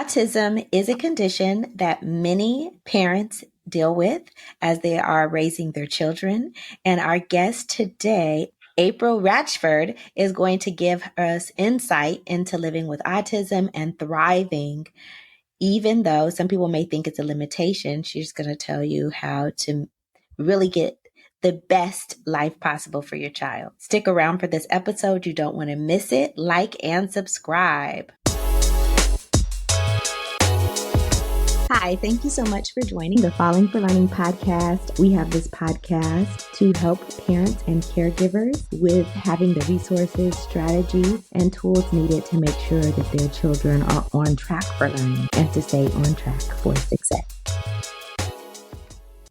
Autism is a condition that many parents deal with as they are raising their children. And our guest today, April Ratchford, is going to give us insight into living with autism and thriving. Even though some people may think it's a limitation, she's going to tell you how to really get the best life possible for your child. Stick around for this episode. You don't want to miss it. Like and subscribe. Hi, thank you so much for joining the Falling for Learning podcast. We have this podcast to help parents and caregivers with having the resources, strategies, and tools needed to make sure that their children are on track for learning and to stay on track for success.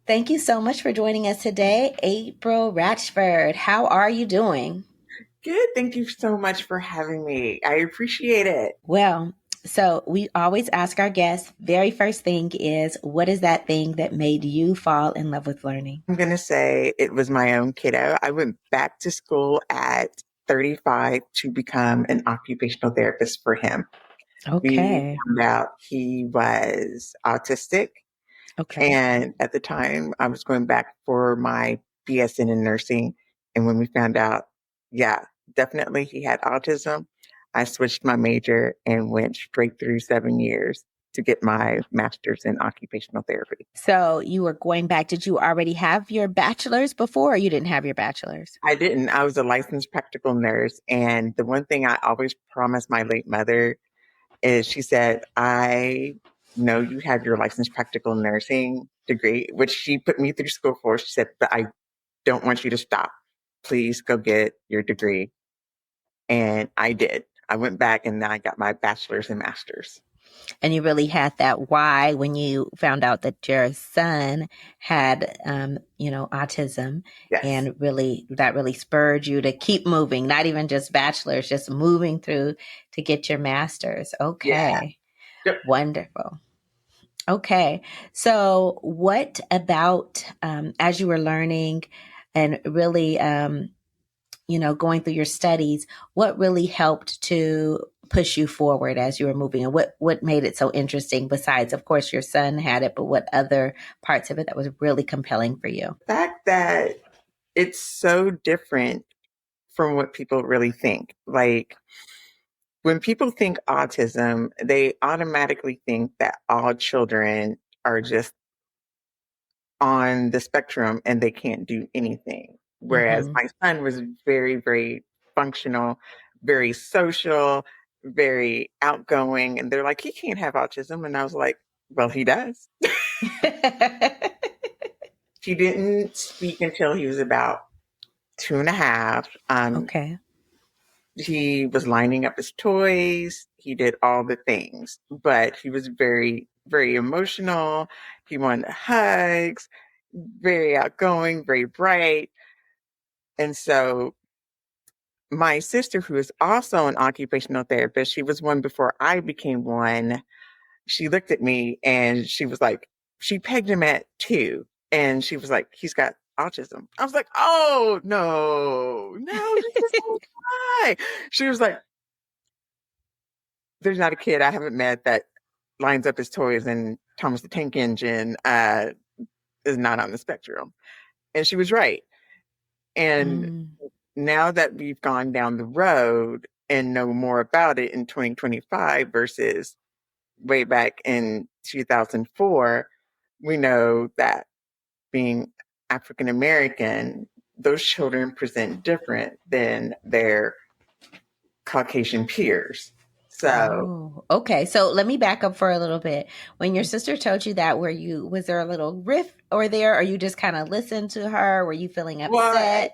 Thank you so much for joining us today, April Ratchford. How are you doing? Good. Thank you so much for having me. I appreciate it. Well, so we always ask our guests, very first thing is, what is that thing that made you fall in love with learning? I'm going to say it was my own kiddo. I went back to school at 35 to become an occupational therapist for him. Okay. We found out he was autistic. Okay. And at the time, I was going back for my BSN in nursing. And when we found out, definitely he had autism, I switched my major and went straight through 7 years to get my master's in occupational therapy. So you were going back. Did you already have your bachelor's before, or you didn't have your bachelor's? I didn't. I was a licensed practical nurse. And the one thing I always promised my late mother is she said, I know you have your licensed practical nursing degree, which she put me through school for. She said, but I don't want you to stop. Please go get your degree. And I did. I went back and I got my bachelor's and master's. And you really had that why when you found out that your son had, autism. Yes. And that really spurred you to keep moving, not even just bachelor's, just moving through to get your master's. Okay. Yeah. Yep. Wonderful. Okay. So what about, as you were learning and really, going through your studies, what really helped to push you forward as you were moving, and what made it so interesting besides, of course, your son had it, but what other parts of it that was really compelling for you? The fact that it's so different from what people really think. Like when people think autism, they automatically think that all children are just on the spectrum and they can't do anything. Whereas my son was very, very functional, very social, very outgoing. And they're like, he can't have autism. And I was like, well, he does. He didn't speak until he was about 2.5. Okay. He was lining up his toys. He did all the things, but he was very, very emotional. He wanted hugs, very outgoing, very bright. And so my sister, who is also an occupational therapist, she was one before I became one. She looked at me and she was like, she pegged him at 2. And she was like, he's got autism. I was like, oh, no, he doesn't lie. She was like, there's not a kid I haven't met that lines up his toys and Thomas the Tank Engine is not on the spectrum. And she was right. And now that we've gone down the road and know more about it in 2025 versus way back in 2004, we know that being African American, those children present different than their Caucasian peers. So, okay. So let me back up for a little bit. When your sister told you that, was there a little rift or you just kind of listened to her? Were you feeling upset? Well,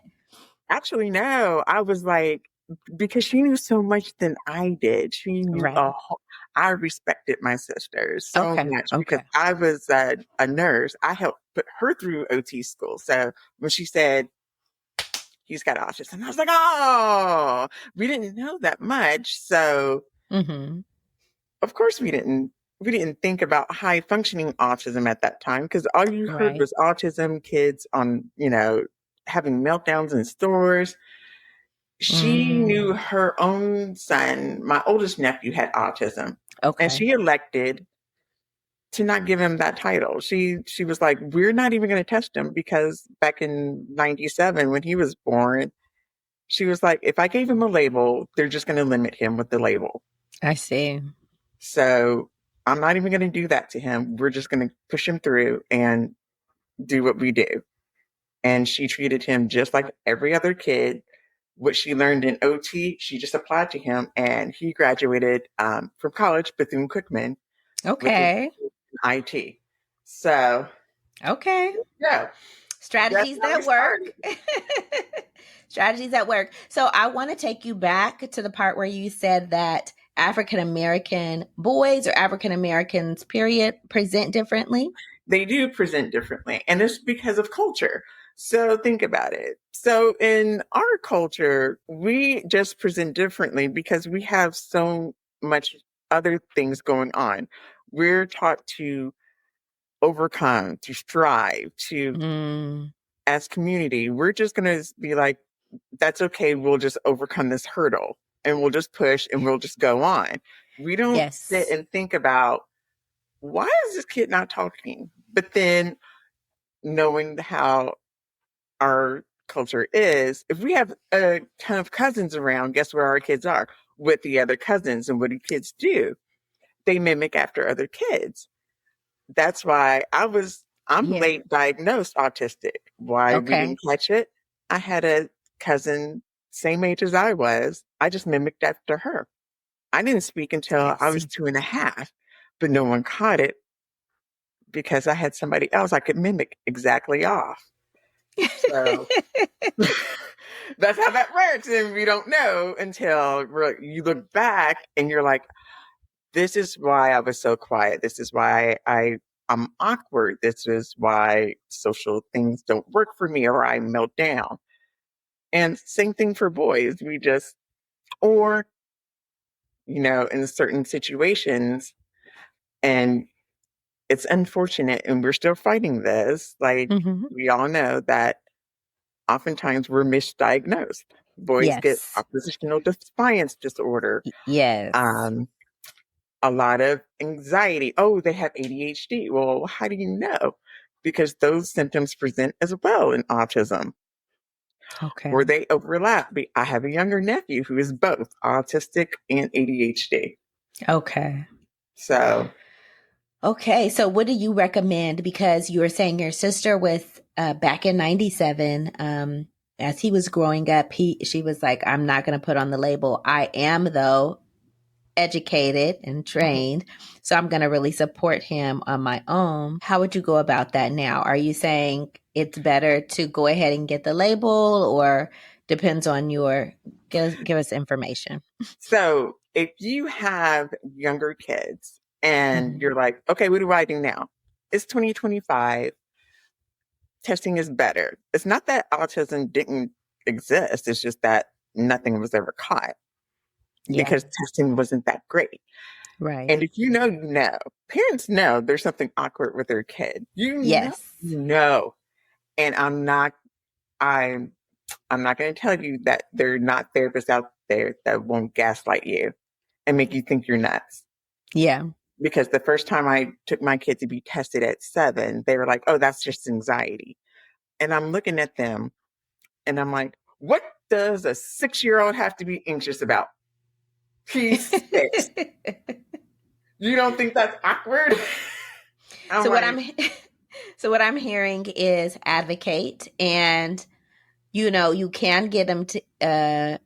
actually, no. I was like, because she knew so much than I did. She knew I respected my sister so much because I was a nurse. I helped put her through OT school. So when she said, he's got autism, I was like, oh, we didn't know that much. So of course we didn't think about high functioning autism at that time because all you heard was autism, kids on, having meltdowns in stores. She knew her own son, my oldest nephew, had autism. And Okay. she elected to not give him that title. She was like, we're not even going to test him because back in 97 when he was born, she was like, if I gave him a label, they're just going to limit him with the label. I see. So I'm not even going to do that to him. We're just going to push him through and do what we do. And she treated him just like every other kid. What she learned in OT, she just applied to him, and he graduated from college, Bethune Cookman, with his Okay. IT. So, Okay. yeah, that's Strategies how we that started. work. Strategies that work. So I want to take you back to the part where you said that African American boys or African Americans, period, present differently. They do present differently, and it's because of culture. So think about it. So in our culture, we just present differently because we have so much other things going on. We're taught to overcome, to strive, to Mm, as community, we're just going to be like, that's okay. We'll just overcome this hurdle and we'll just push and we'll just go on. We don't sit yes. and think about why is this kid not talking? But then knowing how our culture is, if we have a ton of cousins around, guess where our kids are? With the other cousins. And what do kids do? They mimic after other kids. That's why I'm Yeah. late diagnosed autistic. Why we Okay. didn't catch it? I had a cousin same age as I was. I just mimicked after her. I didn't speak I until I was see. 2.5, but no one caught it because I had somebody else I could mimic exactly off. So that's how that works. And we don't know until you look back and you're like, this is why I was so quiet. This is why I'm awkward. This is why social things don't work for me or I melt down. And same thing for boys. Or, in certain situations, and it's unfortunate, and we're still fighting this. Like, Hmm. we all know that oftentimes we're misdiagnosed. Boys get Yes. oppositional defiance disorder. Yes. Um, a lot of anxiety. Oh, they have ADHD. Well, how do you know? Because those symptoms present as well in autism, or Okay. they overlap. I have a younger nephew who is both autistic and ADHD. Okay. So, Okay, so what do you recommend? Because you were saying your sister with back in '97, as he was growing up, she was like, "I'm not going to put on the label. I am though educated and trained, so I'm going to really support him on my own." How would you go about that now? Are you saying it's better to go ahead and get the label, or depends on your give us information? so if you have younger kids and Hmm. you're like, okay, what do I do now? It's 2025. Testing is better. It's not that autism didn't exist. It's just that nothing was ever caught Yeah. because testing wasn't that great. Right. And if you know, you know. Parents know there's something awkward with their kid. Yes. You know. And I'm I'm not going to tell you that there are not therapists out there that won't gaslight you and make you think you're nuts. Yeah. Because the first time I took my kid to be tested at 7, they were like, "Oh, that's just anxiety." And I'm looking at them and I'm like, "What does a 6-year-old have to be anxious about? He's 6. You don't think that's awkward?" I'm So what like, I'm so what I'm hearing is advocate, and you can get them to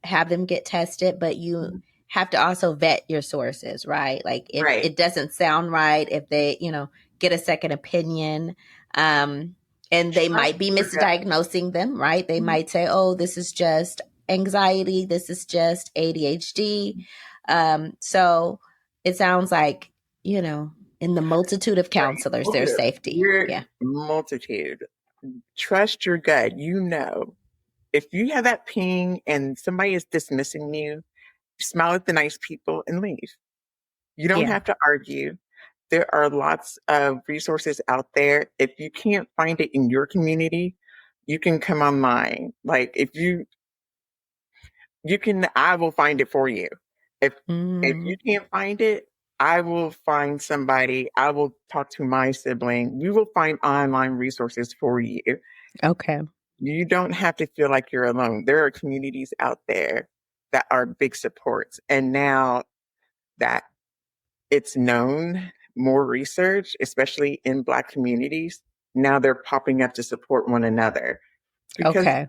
have them get tested, but you have to also vet your sources, right? Like if right. it doesn't sound right, if they get a second opinion, um and they Trust might be your gut. misdiagnosing them, right? They might say, "Oh, this is just anxiety, this is just ADHD." So it sounds like, you know, in the multitude of Right. counselors, there's Multitude. safety. You're Yeah. multitude. Trust your gut. If you have that ping and somebody is dismissing you, smile at the nice people and leave. You don't Yeah. have to argue. There are lots of resources out there. If you can't find it in your community, you can come online. Like if you can, I will find it for you. If you Mm, can't find it, I will find somebody, I will talk to my sibling. We will find online resources for you. Okay. You don't have to feel like you're alone. There are communities out there that are big supports. And now that it's known, more research, especially in Black communities, now they're popping up to support one another because Okay.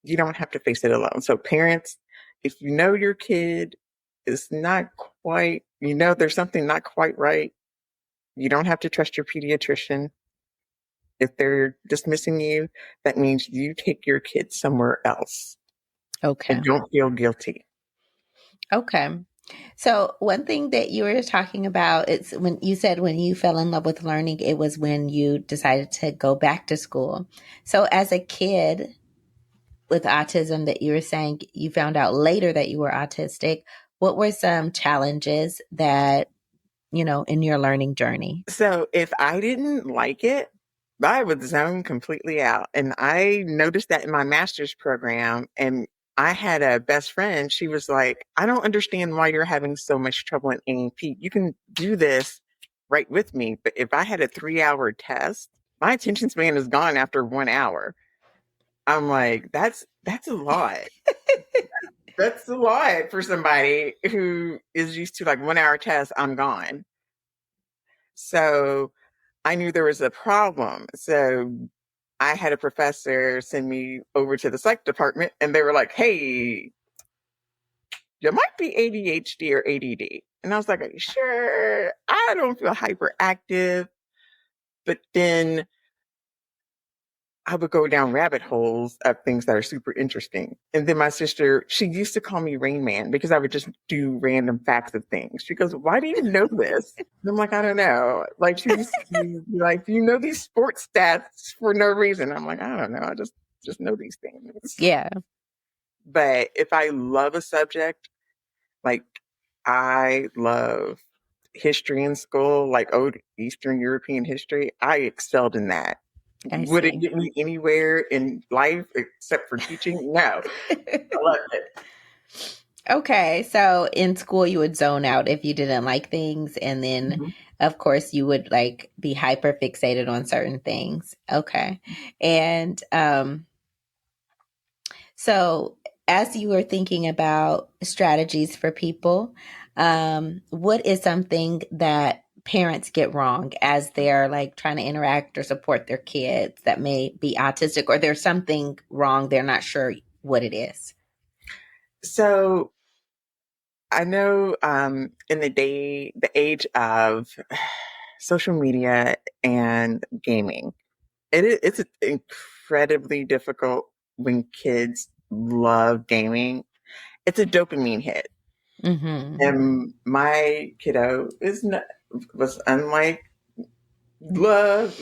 you don't have to face it alone. So, parents, if you know your kid is not quite, you know, there's something not quite right, you don't have to trust your pediatrician. If they're dismissing you, that means you take your kid somewhere else Okay. and don't feel guilty. Okay. So one thing that you were talking about, it's when you said when you fell in love with learning, it was when you decided to go back to school. So as a kid with autism that you were saying you found out later that you were autistic, what were some challenges that, in your learning journey? So if I didn't like it, I would zone completely out. And I noticed that in my master's program. And I had a best friend. She was like, I don't understand why you're having so much trouble in A&P. You can do this right with me. But if I had a 3 hour test, my attention span is gone after 1 hour. I'm like, that's a lot. That's a lot for somebody who is used to like 1 hour test, I'm gone. So I knew there was a problem. So I had a professor send me over to the psych department and they were like, hey, you might be ADHD or ADD. And I was like, are you sure? I don't feel hyperactive. But then I would go down rabbit holes of things that are super interesting. And then my sister, she used to call me Rain Man because I would just do random facts of things. She goes, why do you know this? And I'm like, I don't know. Like she used to be like, you know these sports stats for no reason. I'm like, I don't know. I just know these things. Yeah, But if I love a subject, like I love history in school, like old Eastern European history, I excelled in that. I Would it see. get me anywhere in life except for teaching? No. I love it. Okay, so in school you would zone out if you didn't like things, and then Mhm. of course you would like be hyper fixated on certain things. Okay. And so as you were thinking about strategies for people, what is something that parents get wrong as they're like trying to interact or support their kids that may be autistic, or there's something wrong, they're not sure what it is? So I know in the age of social media and gaming, it's incredibly difficult when kids love gaming. It's a dopamine hit. Mhm. And my kiddo was unlike loves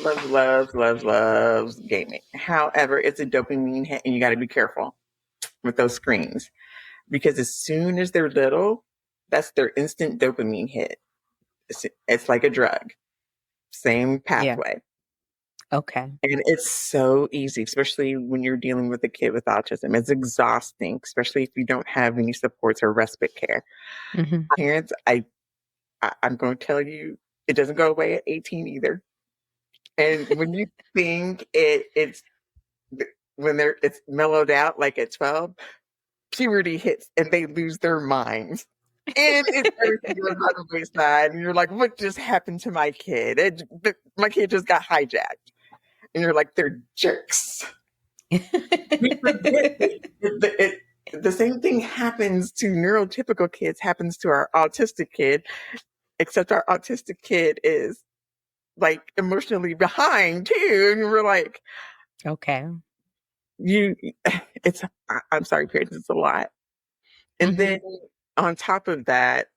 gaming. However, it's a dopamine hit and you got to be careful with those screens because as soon as they're little, that's their instant dopamine hit. It's like a drug, same Yeah. pathway. Okay. And it's so easy, especially when you're dealing with a kid with autism. It's exhausting, especially if you don't have any supports or respite care. Mhm. Parents, I'm going to tell you, it doesn't go away at 18 either. And when you think it's when it's mellowed out like at 12, puberty hits and they lose their minds. And everything goes by the wayside. And you're like, what just happened to my kid? My kid just got hijacked. And you're like, they're jerks. We forget the same thing happens to neurotypical kids, happens to our autistic kid, except our autistic kid is like emotionally behind too. And we're like, Okay. you, it's, I'm sorry, parents, it's a lot. And Mhm. then on top of that,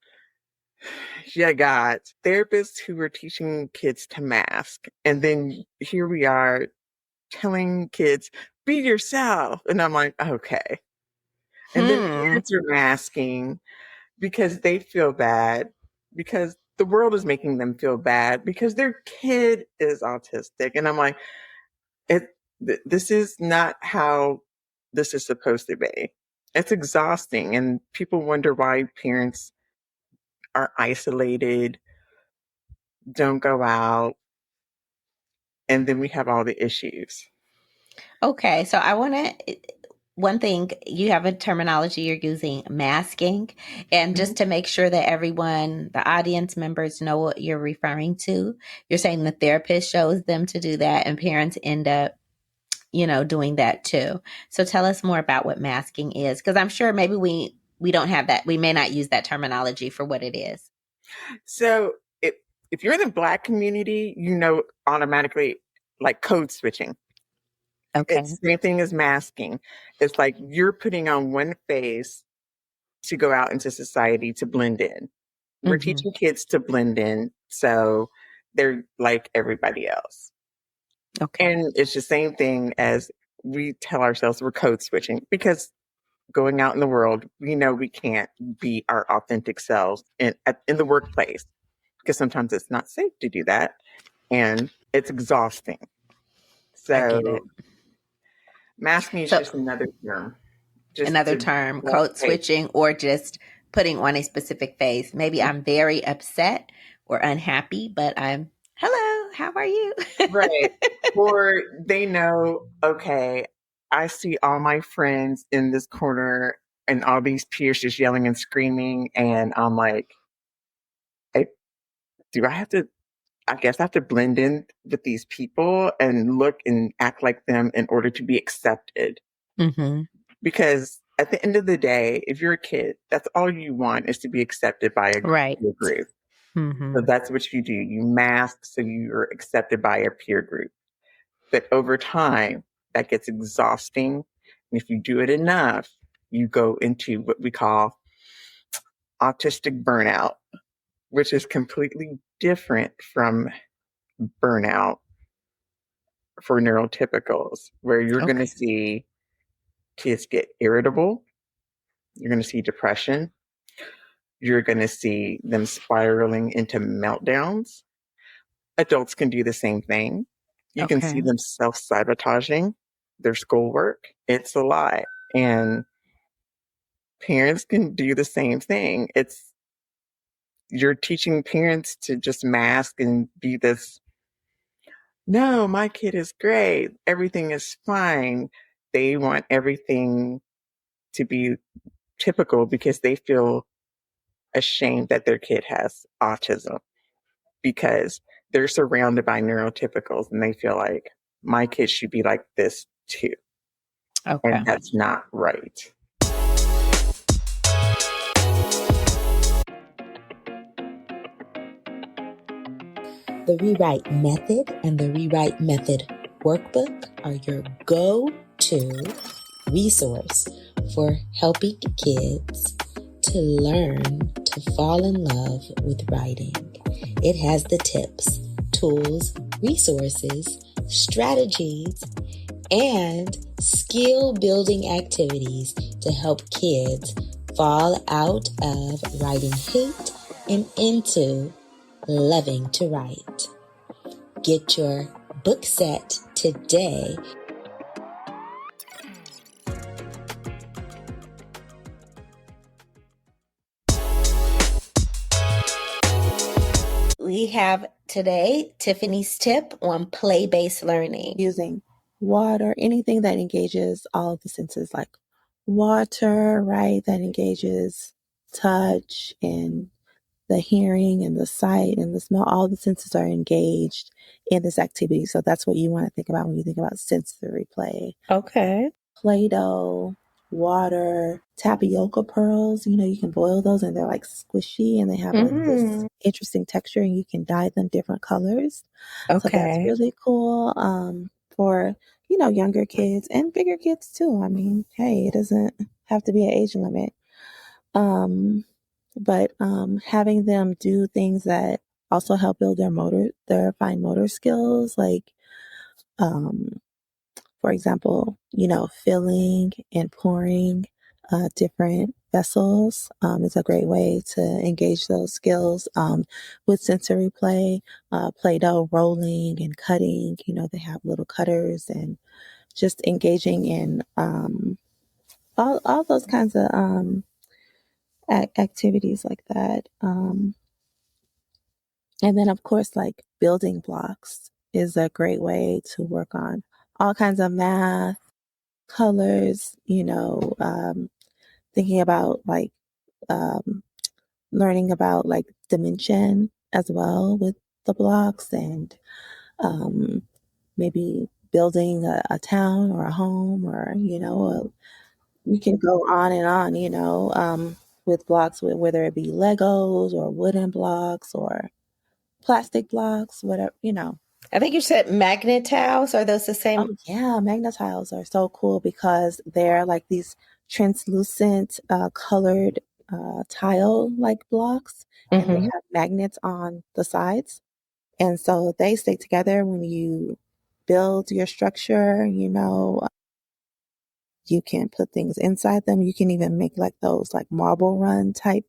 you got therapists who are teaching kids to mask. And then here we are telling kids, be yourself. And I'm like, okay. And then Hmm. parents are masking because they feel bad, because the world is making them feel bad, because their kid is autistic. And I'm like, it, this is not how this is supposed to be. It's exhausting. And people wonder why parents are isolated, don't go out, and then we have all the issues. Okay, so I want to. One thing, you have a terminology you're using, masking, and Mhm. just to make sure that everyone, the audience members, know what you're referring to, you're saying the therapist shows them to do that, and parents end up, doing that too. So tell us more about what masking is, because I'm sure maybe we don't have that. We may not use that terminology for what it is. So if you're in the Black community, you know automatically like code switching. Okay. It's the same thing as masking. It's like you're putting on one face to go out into society to blend in. We're Mm-hmm. teaching kids to blend in so they're like everybody else. Okay. And it's the same thing as we tell ourselves we're code switching because going out in the world, we know we can't be our authentic selves in the workplace because sometimes it's not safe to do that and it's exhausting. I get it. So masking is So just another term, just another to term, well, code hey, switching, or just putting on a specific face. Maybe I'm very upset or unhappy, but I'm, hello, how are you? right. Or they know, okay, I see all my friends in this corner and all these peers just yelling and screaming. And I'm like, I, do I have to, I guess I have to blend in with these people and look and act like them in order to be accepted. Mm-hmm. Because at the end of the day, if you're a kid, that's all you want is to be accepted by Right. your group. Mm-hmm. So that's what you do. You mask so you're accepted by your peer group. But over time, that gets exhausting. And if you do it enough, you go into what we call autistic burnout, which is completely different from burnout for neurotypicals, where you're going to Okay. see kids get irritable, you're going to see depression, you're going to see them spiraling into meltdowns. Adults can do the same thing. You can see Okay. them self sabotaging their schoolwork. It's a lot. And parents can do the same thing. It's you're teaching parents to just mask and be this, no, my kid is great. Everything is fine. They want everything to be typical because they feel ashamed that their kid has autism because they're surrounded by neurotypicals and they feel like my kid should be like this too. And Okay. that's not right. The Rewrite Method and the Rewrite Method Workbook are your go-to resource for helping kids to learn to fall in love with writing. It has the tips, tools, resources, strategies, and skill building activities to help kids fall out of writing hate and into loving to write. Get your book set today. We have today Tiffany's tip on play-based learning. Using water, anything that engages all of the senses, like water, right? That engages touch and the hearing and the sight and the smell. All the senses are engaged in this activity. So that's what you want to think about when you think about sensory play. Okay. Play-Doh, water, tapioca pearls, you can boil those and they're like squishy and they have like this interesting texture and you can dye them different colors. So that's Okay. really cool for, younger kids and bigger kids too. I mean, hey, it doesn't have to be an age limit. But having them do things that also help build their fine motor skills, like um, for example, filling and pouring different vessels is a great way to engage those skills. With sensory play, Play-Doh rolling and cutting, they have little cutters and just engaging in all those kinds of activities like that. And then, of course, like building blocks is a great way to work on all kinds of math, colors, thinking about like um, learning about like dimension as well with the blocks and um, maybe building a town or a home or, we can go on and on, with blocks, whether it be Legos or wooden blocks or plastic blocks, whatever. I think you said magnet tiles. Are those the Oh, same? yeah. Magnetiles are so cool because they're like these translucent, colored tile like blocks, and they Hmm. have magnets on the sides. And so they stay together when you build your structure. You can put things inside them. You can even make like those like marble run type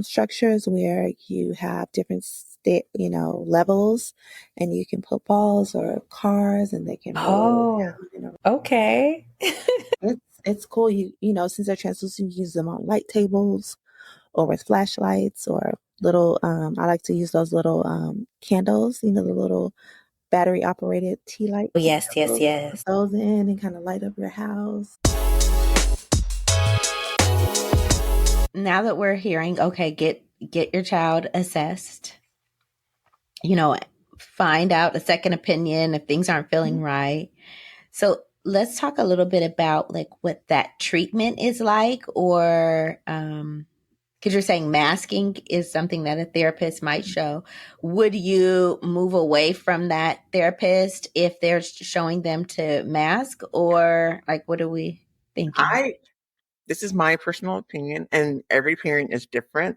structures where you have different levels, and you can put balls or cars and they can roll Oh, down and around. okay. It's cool. Since they're translucent, you use them on light tables or with flashlights or little I like to use those little candles, the little battery operated tea light Oh, yes, yes, candles. Put yes. those in and kind of light up your house. Now that we're hearing, okay, get your child assessed, you know, find out a second opinion if things aren't feeling right. So let's talk a little bit about like what that treatment is like, or because you're saying masking is something that a therapist might show. Would you move away from that therapist if they're showing them to mask, or like what are we thinking? I This is my personal opinion, and every parent is different.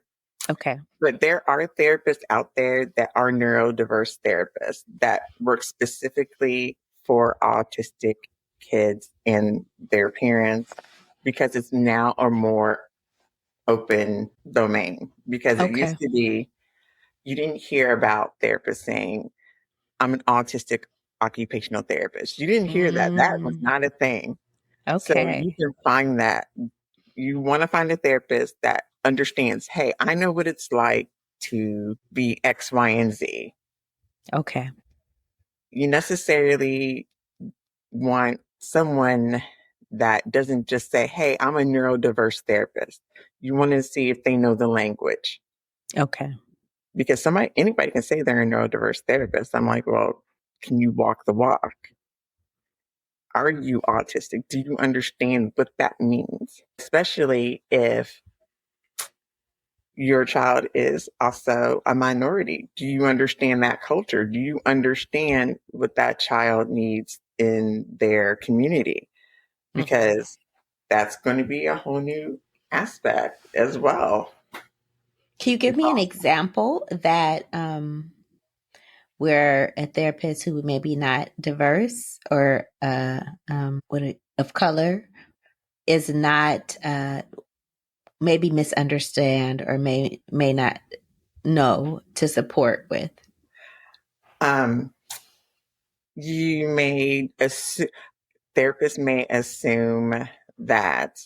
Okay. But there are therapists out there that are neurodiverse therapists that work specifically for autistic kids and their parents because it's now a more open domain. Because it used Okay. to be, you didn't hear about therapists saying, I'm an autistic occupational therapist. You didn't hear that. That was Mm, not a thing. So you okay. can find that. You want to find a therapist that understands, hey, I know what it's like to be X, Y, and Z. Okay. You necessarily want someone that doesn't just say, hey, I'm a neurodiverse therapist. You want to see if they know the language Okay. because anybody can say they're a neurodiverse therapist. I'm like, well, can you walk the walk? Are you autistic? Do you understand what that means? Especially if your child is also a minority. Do you understand that culture? Do you understand what that child needs in their community? Hmm. Because that's going to be a whole new aspect as well. Can you give me an example that where a therapist who may be not diverse or of color is not maybe misunderstand or may not know to support with? Um, you may therapists may assume that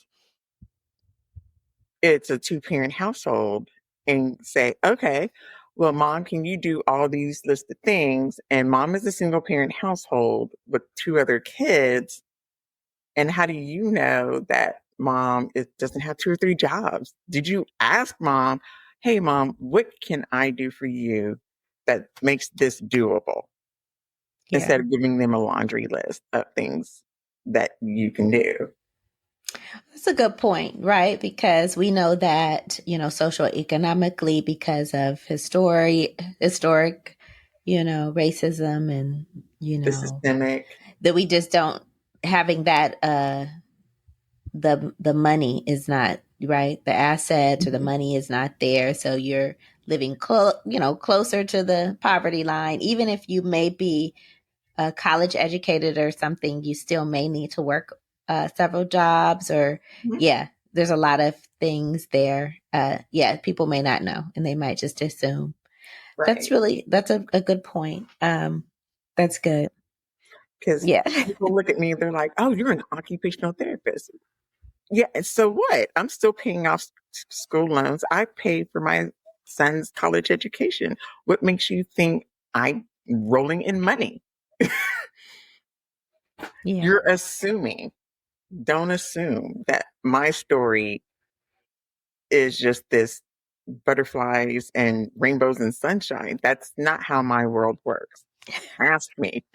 it's a two-parent household and say, okay, well, mom, can you do all these listed things? And mom is a single parent household with two other kids. And how do you know that mom doesn't have two or three jobs? Did you ask mom, hey, mom, what can I do for you that makes this doable? Yeah. Instead of giving them a laundry list of things that you can do. That's a good point, right? Because we know that, social economically, because of historic, racism and, The systemic. that we just don't having that the money is not right, the assets or the Mhm. money is not there, so you're living closer to the poverty line. Even if you may be college educated or something, you still may need to work several jobs, or Mhm. yeah, there's a lot of things there. Yeah, people may not know and they might just assume. Right. That's a good point. That's good. Because Yeah. people look at me, they're like, oh, you're an occupational therapist. Yeah, and so what? I'm still paying off school loans. I pay for my son's college education. What makes you think I'm rolling in money? Yeah. You're assuming. Don't assume that my story is just this butterflies and rainbows and sunshine. That's not how my world works. Ask me.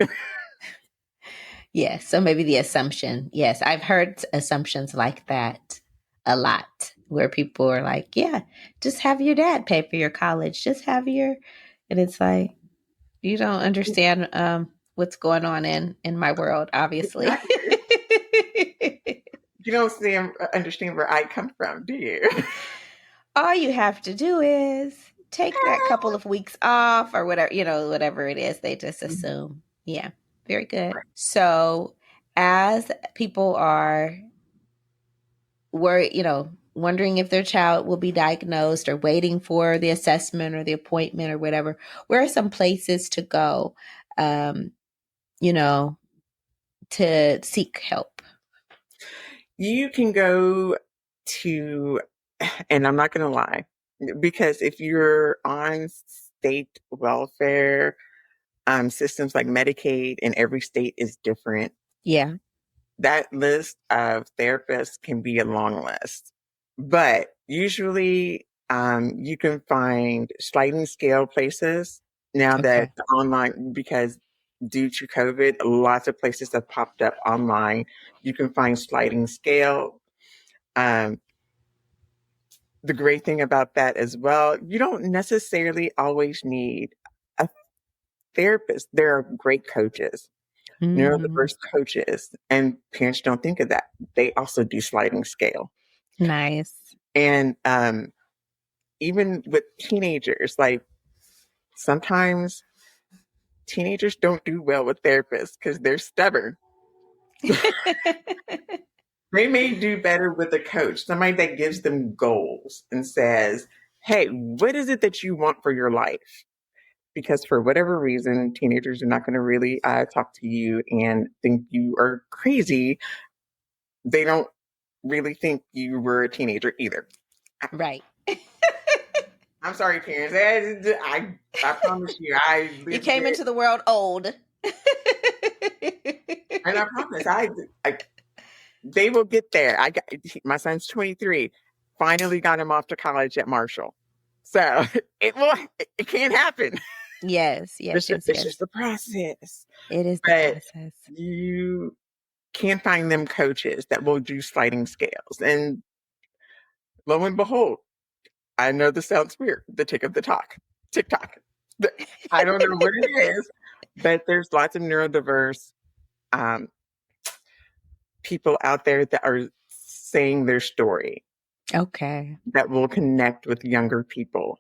Yes. So maybe the assumption. Yes. I've heard assumptions like that a lot where people are like, yeah, just have your dad pay for your college. Just have your, and it's like, you don't understand what's going on in my world, obviously. Exactly. You don't see understand where I come from, do you? All you have to do is take that couple of weeks off or whatever, whatever it is, they just assume. Yeah, very good. So, as people are worried, wondering if their child will be diagnosed or waiting for the assessment or the appointment or whatever, where are some places to go, um, you know, to seek help? You can go to, and I'm not going to lie, because if you're on state welfare systems like Medicaid, and every state is different, Yeah. that list of therapists can be a long list. But usually, you can find sliding scale places now that Okay. the online, because due to COVID, lots of places have popped up online. You can find sliding scale. Um, the great thing about that as well, you don't necessarily always need a therapist. There are great coaches, Mm, neurodiverse coaches, and parents don't think of that. They also do sliding scale. nice. And even with teenagers, like sometimes teenagers don't do well with therapists because they're stubborn. They may do better with a coach, somebody that gives them goals and says, hey, what is it that you want for your life? Because for whatever reason, teenagers are not going to really talk to you and think you are crazy. They don't really think you were a teenager either. Right. I'm sorry, parents. I promise you, I You lived came it, into the world old. and I promise I they will get there. I got my son's 23. Finally got him off to college at Marshall. So it can't happen. Yes, yes, yes, It's just yes. the process. It is the But process. you can find them coaches that will do sliding scales. And lo and behold, I know this sounds weird, the tick of the talk. TikTok. I don't know what it is, but there's lots of neurodiverse um, people out there that are saying their story Okay. that will connect with younger people.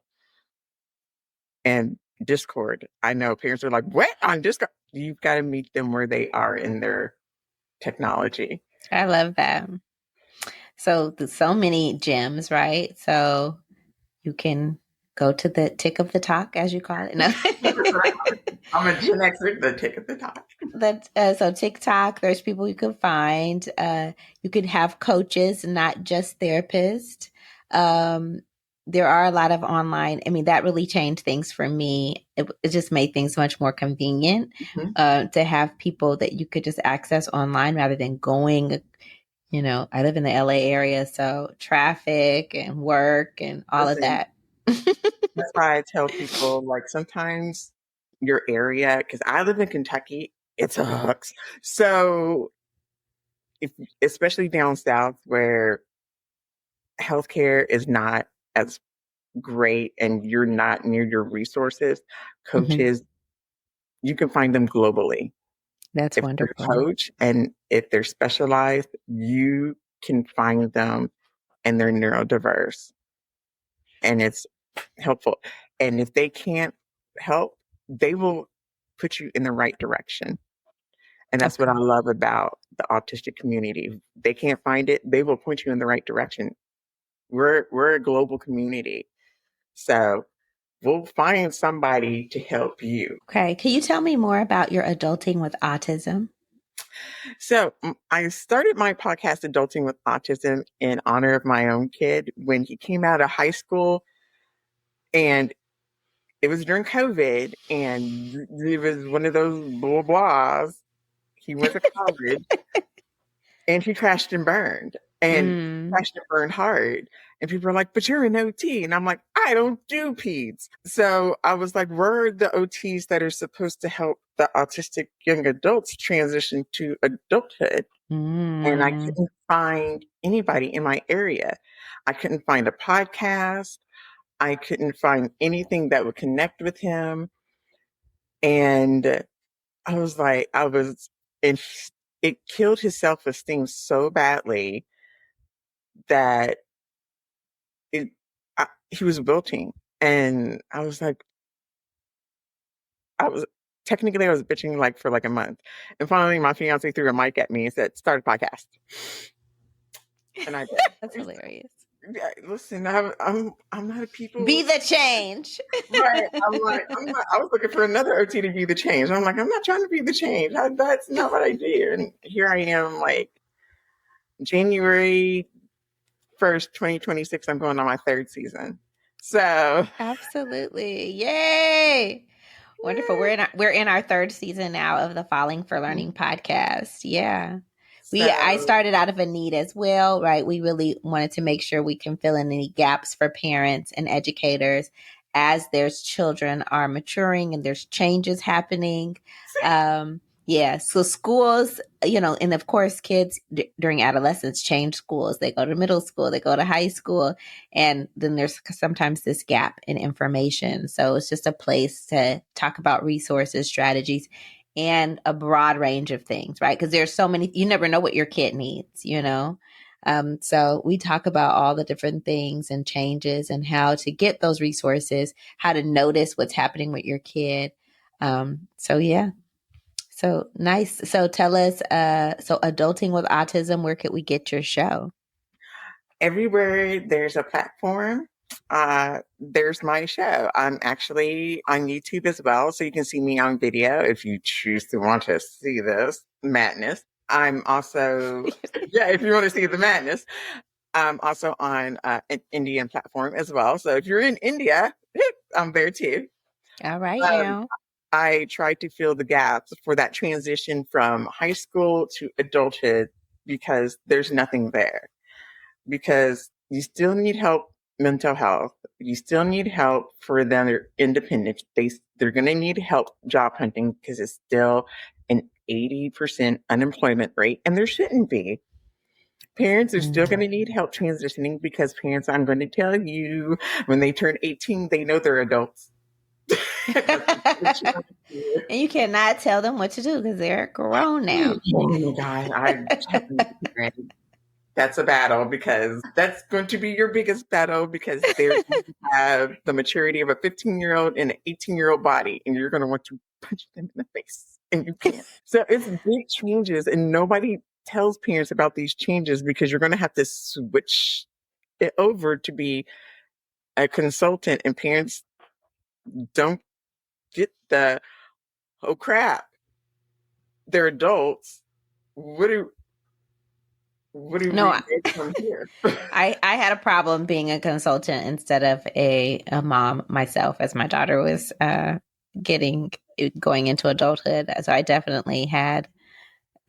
And Discord, I know parents are like, what on Discord? You've got to meet them where they are in their technology. I love that. So, so many gems, right? So you can go to the tick of the talk, as you call it. No. I'm a Gen Xer, the tick of the talk. That so TikTok, there's people you can find. You could have coaches, not just therapists. Um, there are a lot of online. I mean, that really changed things for me. It just made things much more convenient Mhm. to have people that you could just access online rather than going. I live in the LA area, so traffic and work and all of Listen, that. that's why I tell people like sometimes your area, because I live in Kentucky, it sucks. So if especially down south where healthcare is not as great and you're not near your resources, Mhm. coaches, you can find them globally. That's If they're wonderful. coach and if they're specialized, you can find them and they're neurodiverse and it's helpful. And if they can't help, they will put you in the right direction. And that's what I Okay. love about the autistic community. They can't find it, they will point you in the right direction. We're a global community. So we'll find somebody to help you. Okay. Can you tell me more about your adulting with autism? So I started my podcast, Adulting with Autism, in honor of my own kid when he came out of high school, and it was during COVID, and it was one of those blah blahs. He went to college and he crashed and burned, and Mm. crashed and burned hard. And people are like, "But you're an OT," and I'm like, "I don't do peds." So I was like, "Where are the OTs that are supposed to help the autistic young adults transition to adulthood?" And I Mm. couldn't find anybody in my area. I couldn't find a podcast. I couldn't find anything that would connect with him. And I was like, and it killed his self esteem so badly that it, he was wilting. And I was like, I was technically I was bitching like for like a month. And finally my fiance threw a mic at me and said, "Start a podcast." And I That's did. hilarious. Yeah, listen, I'm not a Be people. the change. Right. I'm like, I was looking for another OT to be the change. I'm like, I'm not trying to be the change. That's not what I do. And here I am, like January 1st, 2026. I'm going on my third season. So, Absolutely. Yay. Wonderful. We're in our third season now of the Falling for Learning podcast. Yeah. I so started out of a need as well, right? We really wanted to make sure we can fill in any gaps for parents and educators as their children are maturing and there's changes happening. Yeah, so schools, and of course, kids during adolescence change schools. They go to middle school, they go to high school, and then there's sometimes this gap in information. So it's just a place to talk about resources, strategies, and a broad range of things, right? Because there's so many, you never know what your kid needs. So we talk about all the different things and changes and how to get those resources, how to notice what's happening with your kid. So yeah. So nice. So tell us, so Adulting with Autism, where could we get your show? everywhere there's a platform, there's my show. I'm actually on YouTube as well, so you can see me on video if you choose to want to see this madness. I'm also, yeah, if you want to see the madness, I'm also on an Indian platform as well. So if you're in India, I'm there too. All right Um, now. I try to fill the gaps for that transition from high school to adulthood because there's nothing there. Because you still need help mental health. You still need help for their independence. They're going to need help job hunting because it's still an 80% unemployment rate, and there shouldn't be. Parents are still going to need help transitioning because parents, I'm going to tell you, when they turn 18, they know they're adults. And you cannot tell them what to do because they're grown now. Oh my God, that's a battle because that's going to be your biggest battle because they're going to have the maturity of a 15-year-old and an 18-year-old body, and you're going to want to punch them in the face, and you can't. So it's big changes, and nobody tells parents about these changes because you're going to have to switch it over to be a consultant, and parents don't get the, oh crap, they're adults. What do No, we do from here? I had a problem being a consultant instead of a mom myself as my daughter was going into adulthood. So I definitely had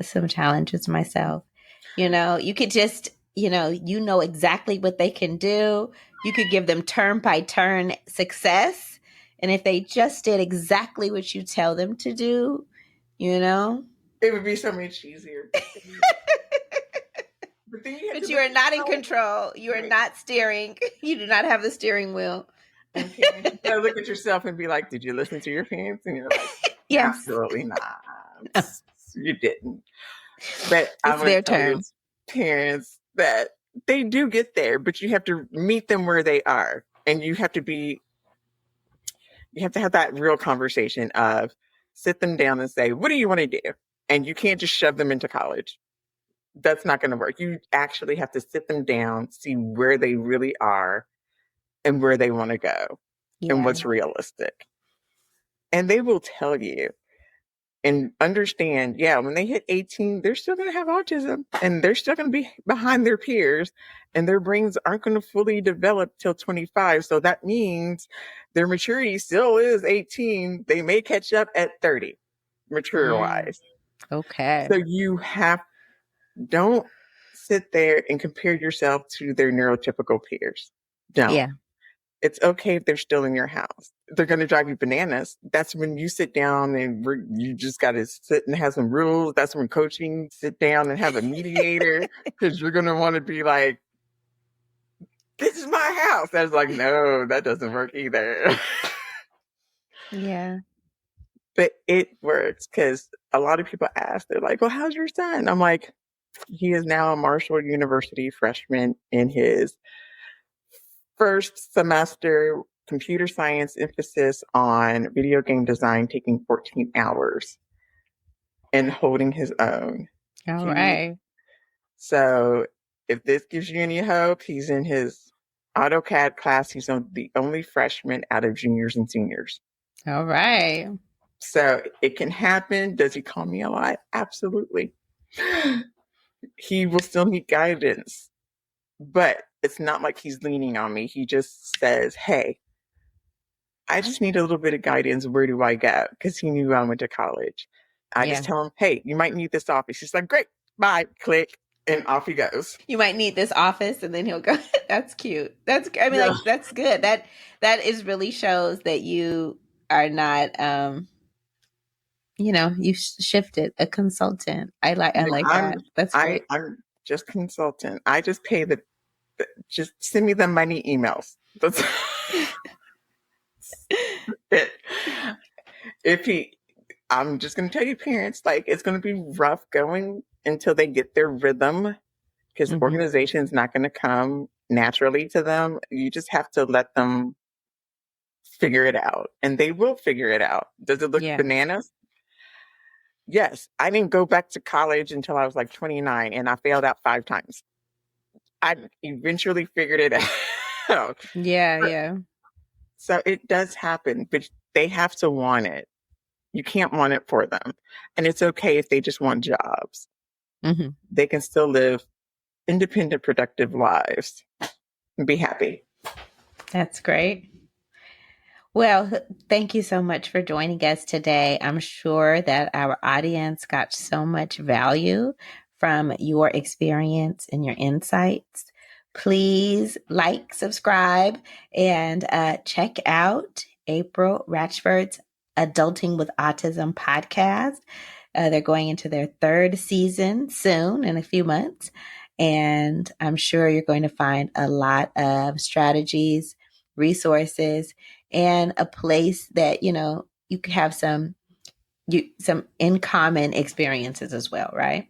some challenges myself. You could just, you know exactly what they can do. You could give them turn by turn success. And if they just did exactly what you tell them to do, you know. It would be so much easier. But then you have to But you look are at not in yourself. control. You are Right. not steering. You do not have the steering wheel. And parents, you gotta look at yourself and be like, did you listen to your parents? And you're like, Yes. absolutely not. You didn't. But I It's want to their tell your turn. parents that they do get there, but you have to meet them where they are. And you have to have that real conversation of sit them down and say, what do you want to do? And you can't just shove them into college. That's not going to work. You actually have to sit them down, see where they really are and where they want to go and Yeah. what's realistic. And they will tell you. and understand, yeah, when they hit 18, they're still going to have autism and they're still going to be behind their peers and their brains aren't going to fully develop till 25. So that means their maturity still is 18. They may catch up at 30, mature wise. Okay. So don't sit there and compare yourself to their neurotypical peers. Don't. Yeah. It's okay if they're still in your house. They're going to drive you bananas. That's when you sit down and you just got to sit and have some rules. That's when coaching, sit down and have a mediator because you're going to want to be like, this is my house. That's like, no, that doesn't work either. Yeah. But it works because a lot of people ask, they're like, well, how's your son? I'm like, he is now a Marshall University freshman in his first semester, computer science emphasis on video game design, taking 14 hours and holding his own. All right. So if this gives you any hope, he's in his AutoCAD class. He's the only freshman out of juniors and seniors. All right. So it can happen. Does he call me a lot? Absolutely. He will still need guidance, but it's not like he's leaning on me. He just says, hey, I just need a little bit of guidance. Where do I go? Because he knew I went to college. I just tell him, hey, you might need this office. He's like, great, bye, click, and off he goes. You might need this office, and then he'll go. That's cute. That's good. That is really shows that you are not, you shifted a consultant. I like that. That's great. I'm just consultant. I just pay just send me the money emails. That's it. I'm just going to tell you parents, like, it's going to be rough going until they get their rhythm because organization is not going to come naturally to them. You just have to let them figure it out, and they will figure it out. Does it look bananas? Yes. I didn't go back to college until I was like 29 and I failed out 5 times. I eventually figured it out. Yeah. So it does happen, but they have to want it. You can't want it for them. And it's okay if they just want jobs. Mm-hmm. They can still live independent, productive lives and be happy. That's great. Well, thank you so much for joining us today. I'm sure that our audience got so much value from your experience and your insights. Please like, subscribe, and check out April Ratchford's Adulting with Autism podcast. They're going into their 3rd season soon in a few months. And I'm sure you're going to find a lot of strategies, resources, and a place that, you could have some in common experiences as well, right?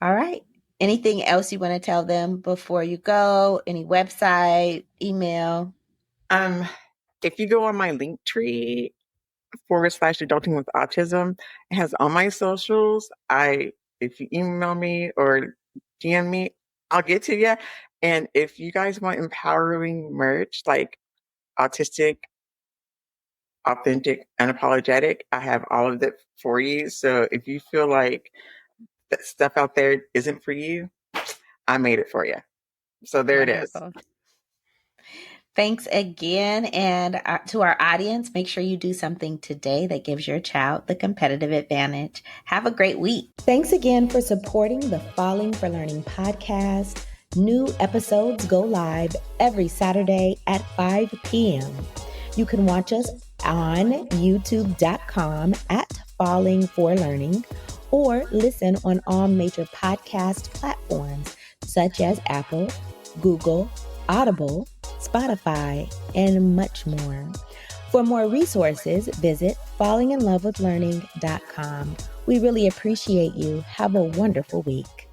All right. Anything else you want to tell them before you go? Any website, email? If you go on my link tree /adulting with autism, it has all my socials. If you email me or DM me, I'll get to you. And if you guys want empowering merch, like autistic, authentic, unapologetic, I have all of that for you. So if you feel like that stuff out there isn't for you, I made it for you. So there Wonderful. it is. Thanks again. And to our audience, make sure you do something today that gives your child the competitive advantage. Have a great week. Thanks again for supporting the Falling for Learning podcast. New episodes go live every Saturday at 5 p.m. You can watch us on youtube.com @Falling for Learning or listen on all major podcast platforms such as Apple, Google, Audible, Spotify, and much more. For more resources, visit fallinginlovewithlearning.com. We really appreciate you. Have a wonderful week.